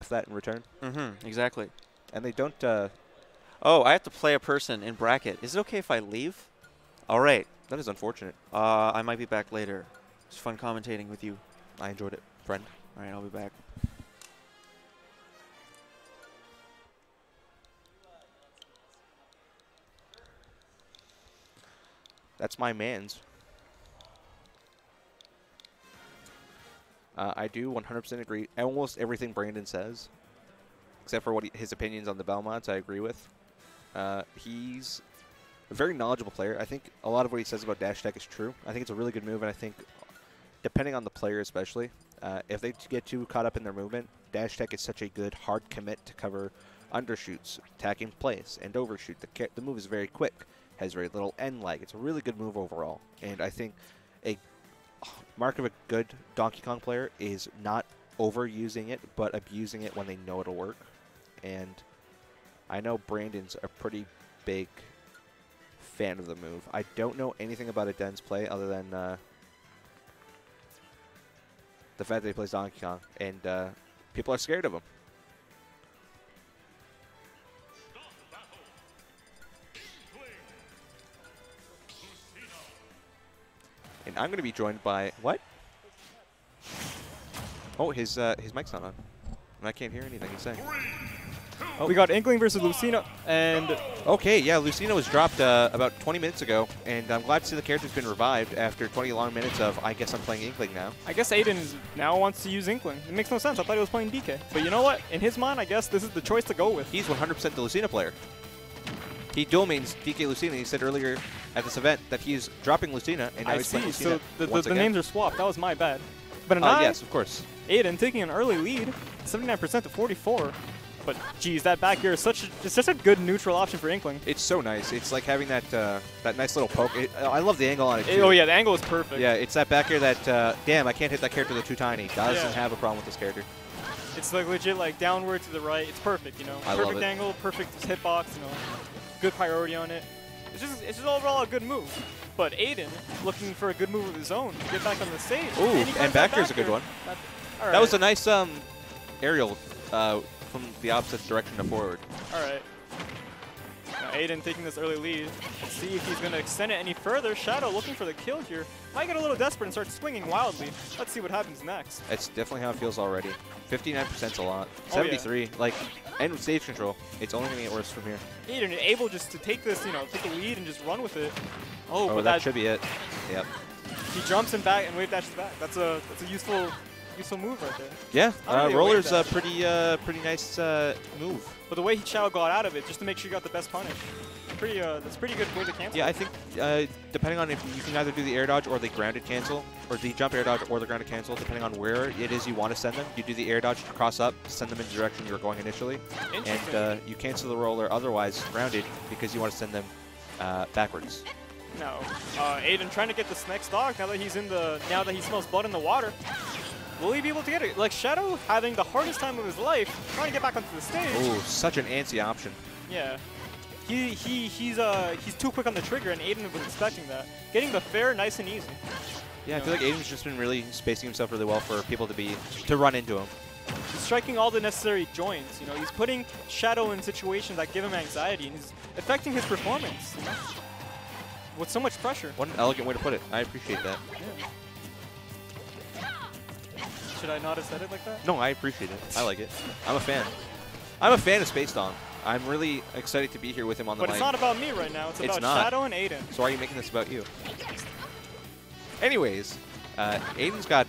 off that in return. Exactly. And they don't. Oh, I have to play a person in bracket. Is it okay if I leave? All right. That is unfortunate. I might be back later. It's fun commentating with you. I enjoyed it, friend. All right, I'll be back. That's my man's. I do 100% agree. Almost everything Brandon says, except for his opinions on the Belmonts, I agree with. He's a very knowledgeable player. I think a lot of what he says about dash tech is true. I think it's a really good move, and I think depending on the player especially, if they get too caught up in their movement, dash tech is such a good hard commit to cover undershoots, attacking place, and overshoot. The move is very quick, has very little end lag. It's a really good move overall, and I think a mark of a good Donkey Kong player is not overusing it, but abusing it when they know it'll work. And I know Brandon's a pretty big fan of the move. I don't know anything about Aden's play other than the fact that he plays Donkey Kong, and people are scared of him. And I'm going to be joined by what? Oh, his mic's not on. And I can't hear anything he's saying. Oh. We got Inkling versus Lucina, and okay, yeah, Lucina was dropped about 20 minutes ago, and I'm glad to see the character's been revived after 20 long minutes of, I guess I'm playing Inkling now. I guess Aden now wants to use Inkling. It makes no sense. I thought he was playing DK. But you know what? In his mind, I guess this is the choice to go with. He's 100% the Lucina player. He dual mains DK Lucina. He said earlier at this event that he's dropping Lucina, and now he's playing Lucina. So the names are swapped. That was my bad. But yes, of course. Aden taking an early lead, 79% to 44. But geez, that back air is such a good neutral option for Inkling. It's so nice. It's like having that that nice little poke. I love the angle on it too. Oh yeah, the angle is perfect. Yeah, it's that back air that damn, I can't hit that character. They're too tiny. Doesn't have a problem with this character. It's like legit like downward to the right. It's perfect, you know. I love Perfect it. angle, perfect hitbox, you know. Good priority on it. It's just overall a good move. But Aden looking for a good move of his own to get back on the stage. Ooh, and back air's a good one. That was a nice aerial from the opposite direction to forward. All right. Now Aden taking this early lead. Let's see if he's going to extend it any further. Shadow looking for the kill here. Might get a little desperate and start swinging wildly. Let's see what happens next. That's definitely how it feels already. 59% is a lot. 73, yeah. Like, and with stage control, it's only going to get worse from here. Aden able just to take this, you know, take the lead and just run with it. Oh, but that should be it. Yep. He jumps in back and wave dashes back. That's a useful move right there. Yeah, really roller's a pretty nice move. But the way Shadow got out of it, just to make sure you got the best punish, that's a pretty good way to cancel. Yeah, I think depending on if you can either do the air dodge or the grounded cancel, or the jump air dodge or the grounded cancel, depending on where it is you want to send them. You do the air dodge to cross up, send them in the direction you were going initially, and you cancel the roller otherwise grounded because you want to send them backwards. No, Aden trying to get this next dog now that he smells blood in the water. Will he be able to get it? Like Shadow having the hardest time of his life trying to get back onto the stage. Oh, such an antsy option. Yeah. He's too quick on the trigger, and Aden was expecting that. Getting the fair nice and easy. Yeah, I feel like Aden's just been really spacing himself really well for people to run into him. He's striking all the necessary joints. You know, he's putting Shadow in situations that give him anxiety, and he's affecting his performance. You know? With so much pressure. What an elegant way to put it. I appreciate that. Yeah. Should I not have said it like that? No, I appreciate it. I like it. I'm a fan. I'm a fan of Space Dong. I'm really excited to be here with him on the mic. But it's not about me right now. It's about Shadow and Aden. So why are you making this about you? Anyways, Aden's got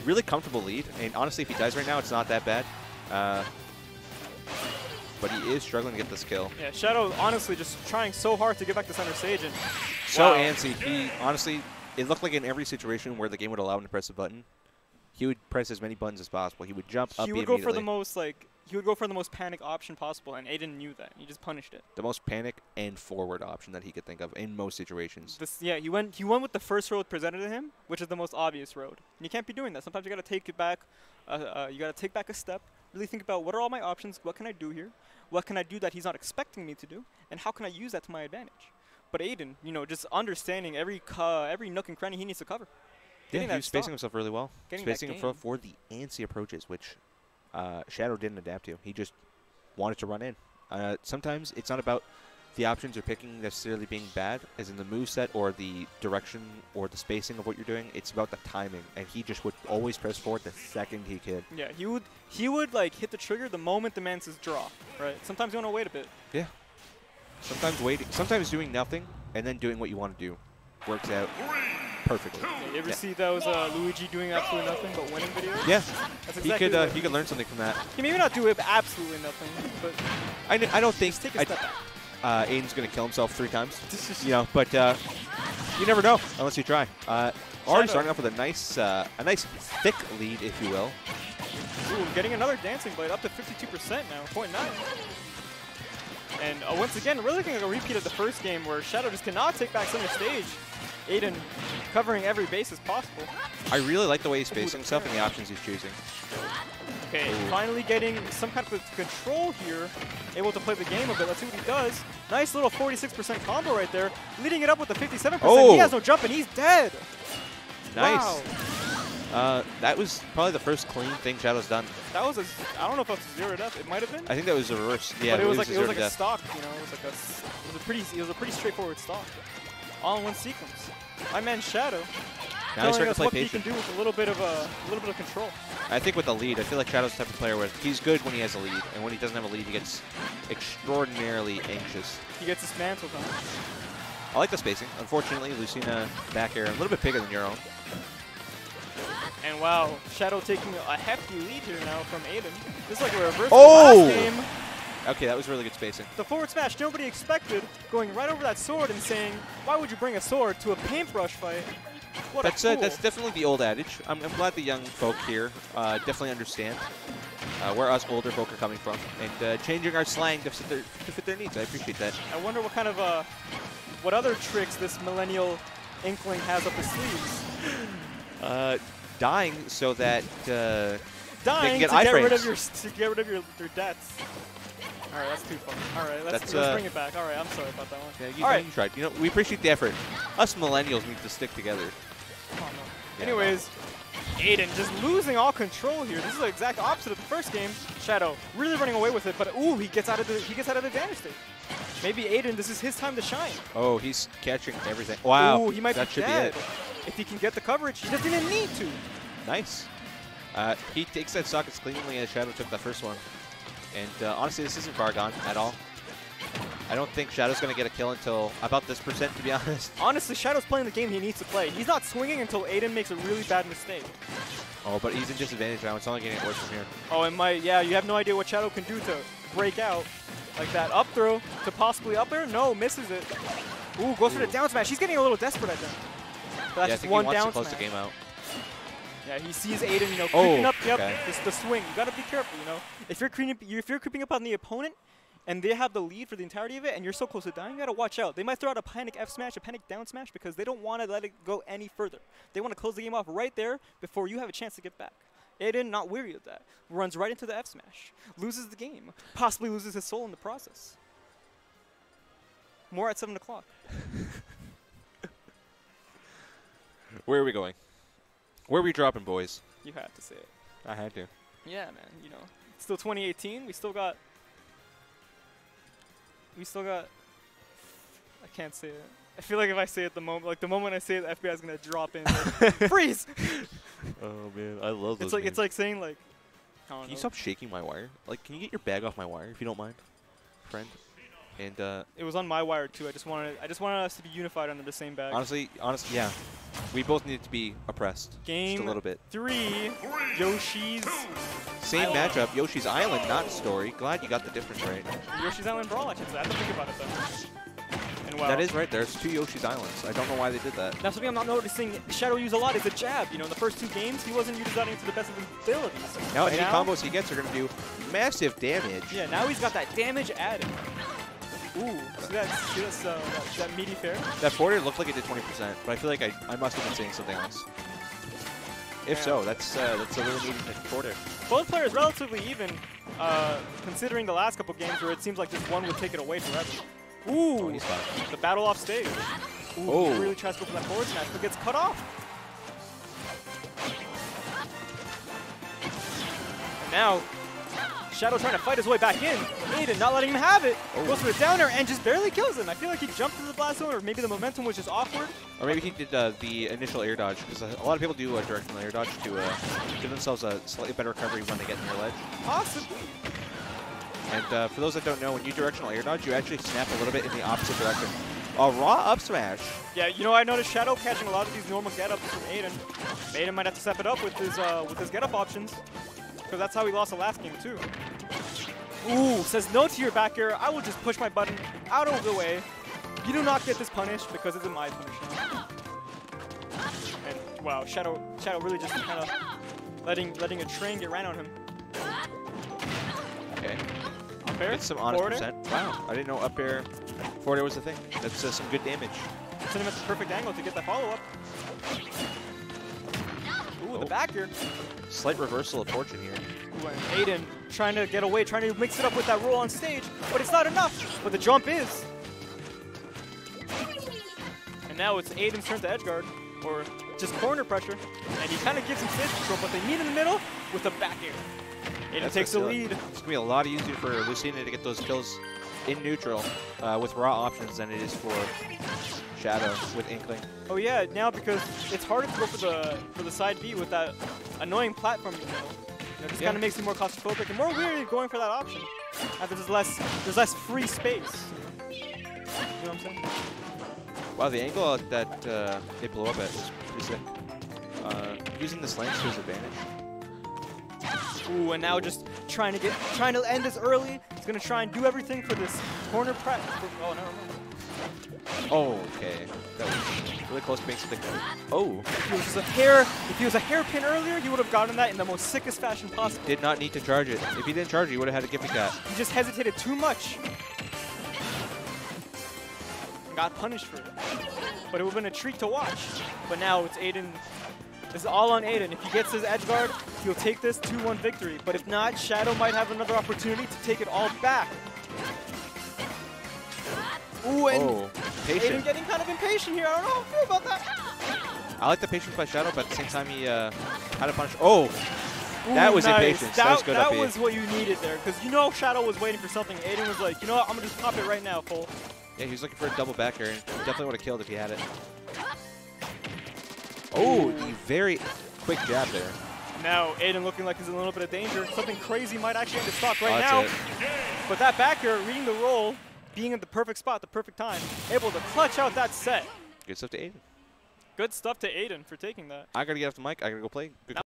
really comfortable lead. And honestly, if he dies right now, it's not that bad. But he is struggling to get this kill. Yeah, Shadow honestly just trying so hard to get back to center stage. And so antsy. He honestly... It looked like in every situation where the game would allow him to press a button, he would press as many buttons as possible. He would jump up immediately. He would go for the most panic option possible, and Aden knew that. He just punished it. The most panic and forward option that he could think of in most situations. Yeah, he went with the first road presented to him, which is the most obvious road. And you can't be doing that. Sometimes you got to take it back. You got to take back a step. Really think about what are all my options? What can I do here? What can I do that he's not expecting me to do? And how can I use that to my advantage? But Aden, you know, just understanding every nook and cranny he needs to cover. Yeah, he's spacing himself really well. Spacing himself for the antsy approaches, which Shadow didn't adapt to. He just wanted to run in. Sometimes it's not about the options you're picking necessarily being bad, as in the moveset or the direction or the spacing of what you're doing. It's about the timing, and he just would always press forward the second he could. Yeah, he would like hit the trigger the moment the man says draw, right? Sometimes you want to wait a bit. Yeah. Sometimes waiting, sometimes doing nothing and then doing what you want to do works out perfectly. Yeah, you ever see those Luigi doing absolutely nothing but winning videos? Yeah. That's exactly he could learn something from that. He maybe not do absolutely nothing, but I don't think take a step back. Aden's going to kill himself 3 times, you know, but you never know unless you try. Already starting off with a nice thick lead, if you will. Ooh, getting another dancing blade up to 52% now, 0.9. And once again, really looking like a repeat of the first game where Shadow just cannot take back center stage. Aden covering every base as possible. I really like the way he's spacing himself and the options he's choosing. Okay, finally getting some kind of control here. Able to play the game a bit. Let's see what he does. Nice little 46% combo right there. Leading it up with the 57%. Oh. He has no jump and he's dead. Nice. Wow. That was probably the first clean thing Shadow's done. That was I don't know if that's a 0 death. It might have been. I think that was a reverse. Yeah, but it was like a a stock, you know. It was a pretty straightforward stock. All in one sequence. My man Shadow. Now he's telling starting us to play what patient. he can do with a little bit of control. I think with the lead, I feel like Shadow's the type of player where he's good when he has a lead, and when he doesn't have a lead, he gets extraordinarily anxious. He gets dismantled on. I like the spacing. Unfortunately, Lucina back air a little bit bigger than your own. And wow, Shadow taking a hefty lead here now from Aden. This is like a reverse Oh! last game. Okay, that was really good spacing. The forward smash nobody expected, going right over that sword and saying, why would you bring a sword to a paintbrush fight? What That's a fool. that's definitely the old adage. I'm glad the young folk here definitely understand where us older folk are coming from and changing our slang to fit their needs. I appreciate that. I wonder what kind of what other tricks this millennial inkling has up his sleeves. Dying so that Dying get to get rid iframes. of your debts. All right, that's too fun. All right, let's bring it back. All right, I'm sorry about that one. Yeah, you tried. You know, we appreciate the effort. Us millennials need to stick together. Oh, no. Yeah. Anyways, Aden just losing all control here. This is the exact opposite of the first game. Shadow really running away with it, but ooh, he gets out of the advantage state. Maybe Aden, this is his time to shine. Oh, he's catching everything. Wow. Ooh, he might that be should dead. be it. If he can get the coverage, he doesn't even need to. Nice. He takes that stock as cleanly as Shadow took that first one. And honestly, this isn't far gone at all. I don't think Shadow's going to get a kill until about this %, to be honest. Honestly, Shadow's playing the game he needs to play. He's not swinging until Aden makes a really bad mistake. Oh, but he's in disadvantage now. It's only getting worse from here. Oh, and yeah, you have no idea what Shadow can do to break out. Like that up throw to possibly up air. No, misses it. Ooh, goes for the down smash. He's getting a little desperate, I think. But that's Yeah, I just think one he wants down to close smash. the game out. Yeah, he sees Aden, you know, creeping up. Yep, okay. the swing. You gotta be careful, you know. If you're creeping up on the opponent, and they have the lead for the entirety of it, and you're so close to dying, you gotta watch out. They might throw out a panic F smash, a panic down smash, because they don't want to let it go any further. They want to close the game off right there before you have a chance to get back. Aden, not weary of that, runs right into the F smash, loses the game, possibly loses his soul in the process. More at 7 o'clock. Where are we going? Where are we dropping, boys? You had to say it. I had to. Yeah, man. You know, it's still 2018. We still got. I can't say it. I feel like if I say it the moment I say it, the FBI is gonna drop in. Like, freeze. Oh man, I love those. It's like saying like. I don't Can you know. stop shaking my wire? Like, can you get your bag off my wire if you don't mind, friend? And It was on my wire too. I just wanted us to be unified under the same bag. honestly, yeah, we both need to be oppressed Game just a little bit. 3, Yoshi's Same Island. matchup, Yoshi's Island, not Story. Glad you got the difference right. Yoshi's Island Brawl. I have to think about it though. And wow. That is right. There's 2 Yoshi's Islands. I don't know why they did that. That's something I'm not noticing Shadow use a lot is a jab. You know, in the first 2 games, he wasn't utilizing it to the best of his abilities. Now But any combos he gets are going to do massive damage. Yeah, now he's got that damage added. Ooh, see that meaty fair? That forward looked like it did 20%, but I feel like I must have been saying something else. If Yeah. so, that's a really neat forward. Both players relatively even, considering the last couple games where it seems like just one would take it away forever. Ooh, Oh, he's fine. the battle off stage. Ooh, Oh. he really tries to go for that forward smash, but gets cut off. And now, Shadow trying to fight his way back in. Aden not letting him have it. Goes for the down air and just barely kills him. I feel like he jumped into the blast zone, or maybe the momentum was just awkward. Or maybe he did the initial air dodge, because a lot of people do a directional air dodge to give themselves a slightly better recovery when they get near ledge. Possibly. And for those that don't know, when you directional air dodge, you actually snap a little bit in the opposite direction. A raw up smash. Yeah, you know, I noticed Shadow catching a lot of these normal get-ups from Aden. Aden might have to step it up with his get-up options, because that's how he lost the last game too. Ooh, says no to your back air. I will just push my button out of the way. You do not get this punish because it's my punish now. And wow, Shadow really just kind of letting a train get ran on him. Okay. Up air? It's some honest Forward air? percent. Wow, I didn't know up air, forward air was the thing. That's some good damage. Sent him at the perfect angle to get that follow-up. Ooh, the back air. Slight reversal of fortune here. Ooh, and Aden trying to get away, trying to mix it up with that roll on stage, but it's not enough. But the jump is. And now it's Aden's turn to edge guard, or just corner pressure. And he kind of gives him stage control, but they meet in the middle with the back air. Aden takes the lead. It's going to be a lot easier for Lucina to get those kills in neutral with raw options than it is for Shadow with Inkling. Oh yeah, now because it's harder to go for the side B with that annoying platform you know. It just kind of makes it more claustrophobic and more weird going for that option. There's less free space. You know what I'm saying? Wow, the angle that they blew up at was pretty sick. Using the slants to his advantage. Ooh, and now just trying to end this early. He's gonna try and do everything for this corner press. Oh no. Oh, okay. That was really close to being something. Oh. If he was a hairpin earlier, he would have gotten that in the most sickest fashion possible. Did not need to charge it. If he didn't charge it, he would have had a Giffy Cat. He just hesitated too much. And got punished for it. But it would have been a treat to watch. But now it's Aden. This is all on Aden. If he gets his edge guard, he'll take this 2-1 victory. But if not, Shadow might have another opportunity to take it all back. Ooh, and Aden getting kind of impatient here. I don't know how I feel about that. I like the patience by Shadow, but at the same time, he had a punish. Oh! Ooh, that was nice. impatience. That was good That up was what you needed there. Because you know Shadow was waiting for something. Aden was like, you know what, I'm going to just pop it right now, fool. Yeah, he was looking for a double back air, and definitely would have killed if he had it. Oh, the very quick jab there. Now Aden looking like he's in a little bit of danger. Something crazy might actually end the stock right that's now. it. But that back air, reading the roll, being at the perfect spot, the perfect time, able to clutch out that set. Good stuff to Aden. Good stuff to Aden for taking that. I got to get off the mic. I got to go play. Good